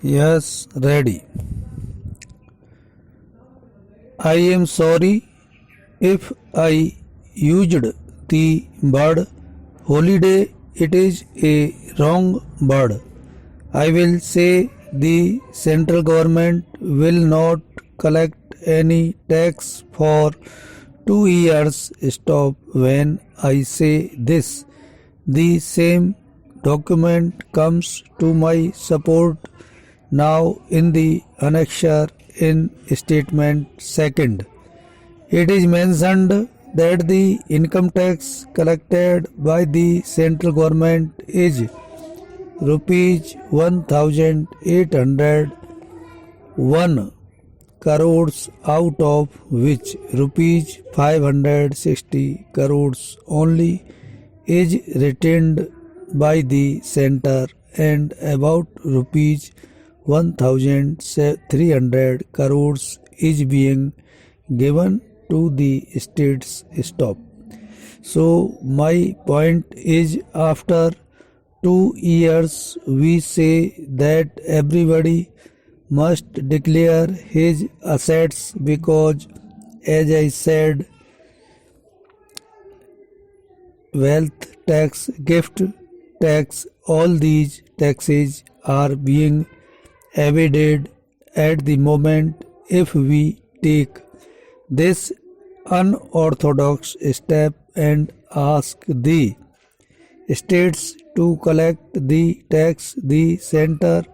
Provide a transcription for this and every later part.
Yes, ready. I am sorry if I used the word holiday. It is a wrong word. I will say the central government will not collect any tax for 2 years. Stop when I say this. The same document comes to my support now in the annexure in statement second. It is mentioned that the income tax collected by the central government is rupees 1801 crores, out of which rupees 560 crores only is retained by the center and about rupees 1300 crores is being given to the states. Stop. So my point is, after 2 years we say that everybody must declare his assets because, as I said, wealth tax, gift tax, all these taxes are being evaded at the moment. If we take this unorthodox step and ask the states to collect the tax, the center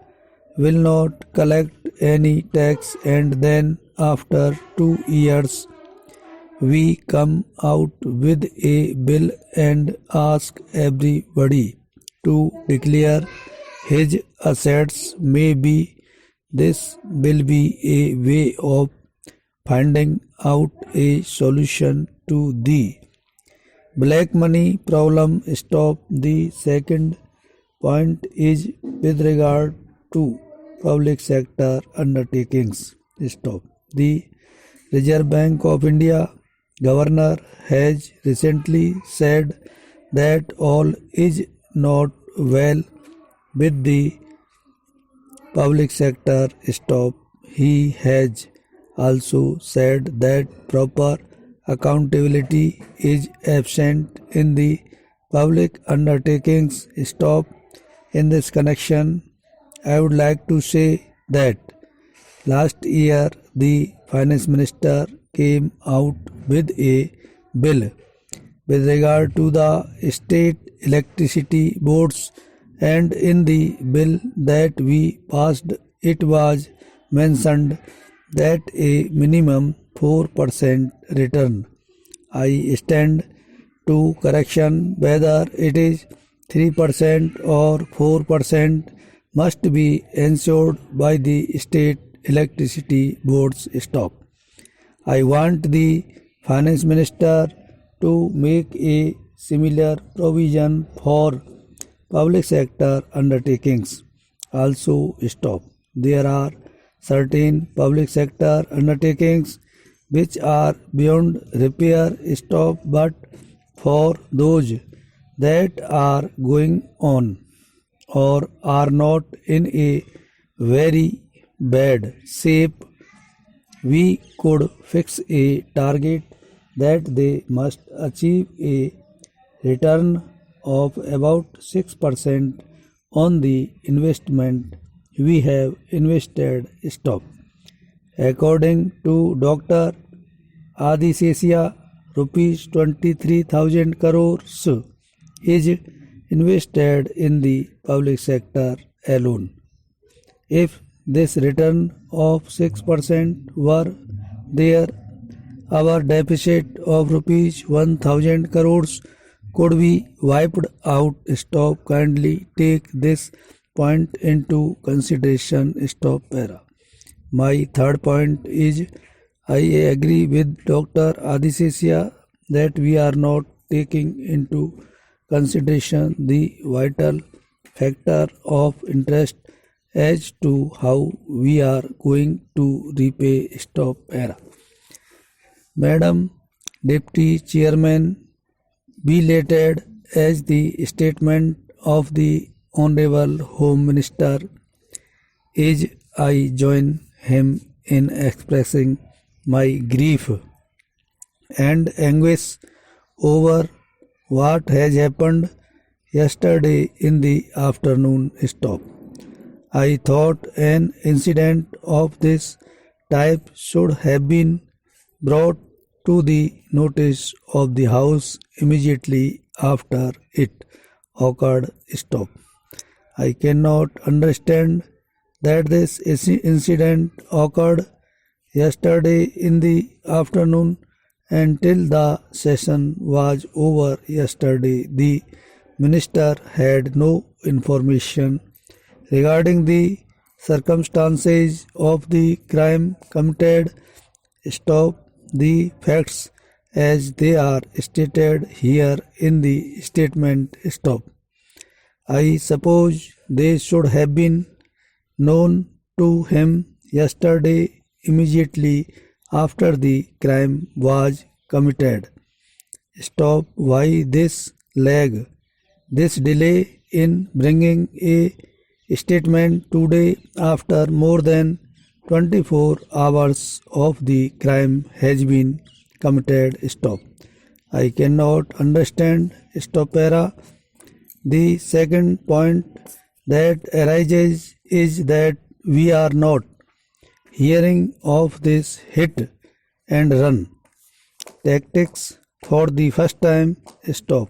will not collect any tax, and then after 2 years we come out with a bill and ask everybody to declare his assets. Maybe this will be a way of finding out a solution to the black money problem. Stop. The second point is with regard to public sector undertakings. Stop. The Reserve Bank of India governor has recently said that all is not well with the public sector. Stop. He has also said that proper accountability is absent in the public undertakings. Stop. In this connection, I would like to say that last year the finance minister came out with a bill with regard to the state electricity boards, and in the bill that we passed it was mentioned that a minimum 4% return. I stand to correction whether it is 3% or 4% must be ensured by the state electricity boards. Stop. I want the finance minister to make a similar provision for public sector undertakings. Also. Stop. There are certain public sector undertakings which are beyond repair. Stop. But for those that are going on or are not in a very bad shape, we could fix a target that they must achieve a return of about 6% on the investment we have invested. Stop. According to Dr. Adisesya, rupees 23,000 crores is invested in the public sector alone. If this return of 6% were there, our deficit of rupees 1,000 crores could be wiped out. Stop. Kindly take this point into consideration. Stop. Para. My third point is, I agree with Dr. Adisesya that we are not taking into consideration the vital factor of interest as to how we are going to repay. Stop. Era. Madam Deputy Chairman, belated as the statement of the Honorable Home Minister as I join him in expressing my grief and anguish over what has happened yesterday in the afternoon. Stop. I thought an incident of this type should have been brought to the notice of the House immediately after it occurred. Stop. I cannot understand that this incident occurred yesterday in the afternoon until the session was over yesterday. The minister had no information regarding the circumstances of the crime committed. Stop. The facts as they are stated here in the statement. Stop. I suppose they should have been known to him yesterday immediately after the crime was committed. Stop. Why this lag? This delay in bringing a statement today after more than 24 hours of the crime has been committed. Stop. I cannot understand. Stop. Era. The second point that arises is that we are not hearing of this hit and run tactics for the first time. Stop.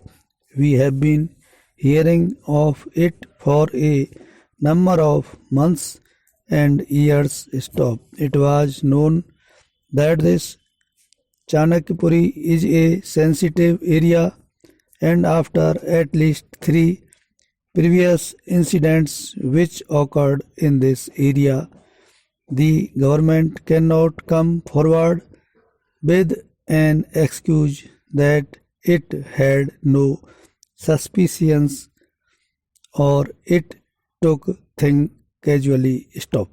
We have been hearing of it for a number of months and years. Stop. It was known that this Chanakyapuri is a sensitive area, and after at least 3 previous incidents which occurred in this area, the government cannot come forward with an excuse that it had no suspicions or it took things casually. Stop.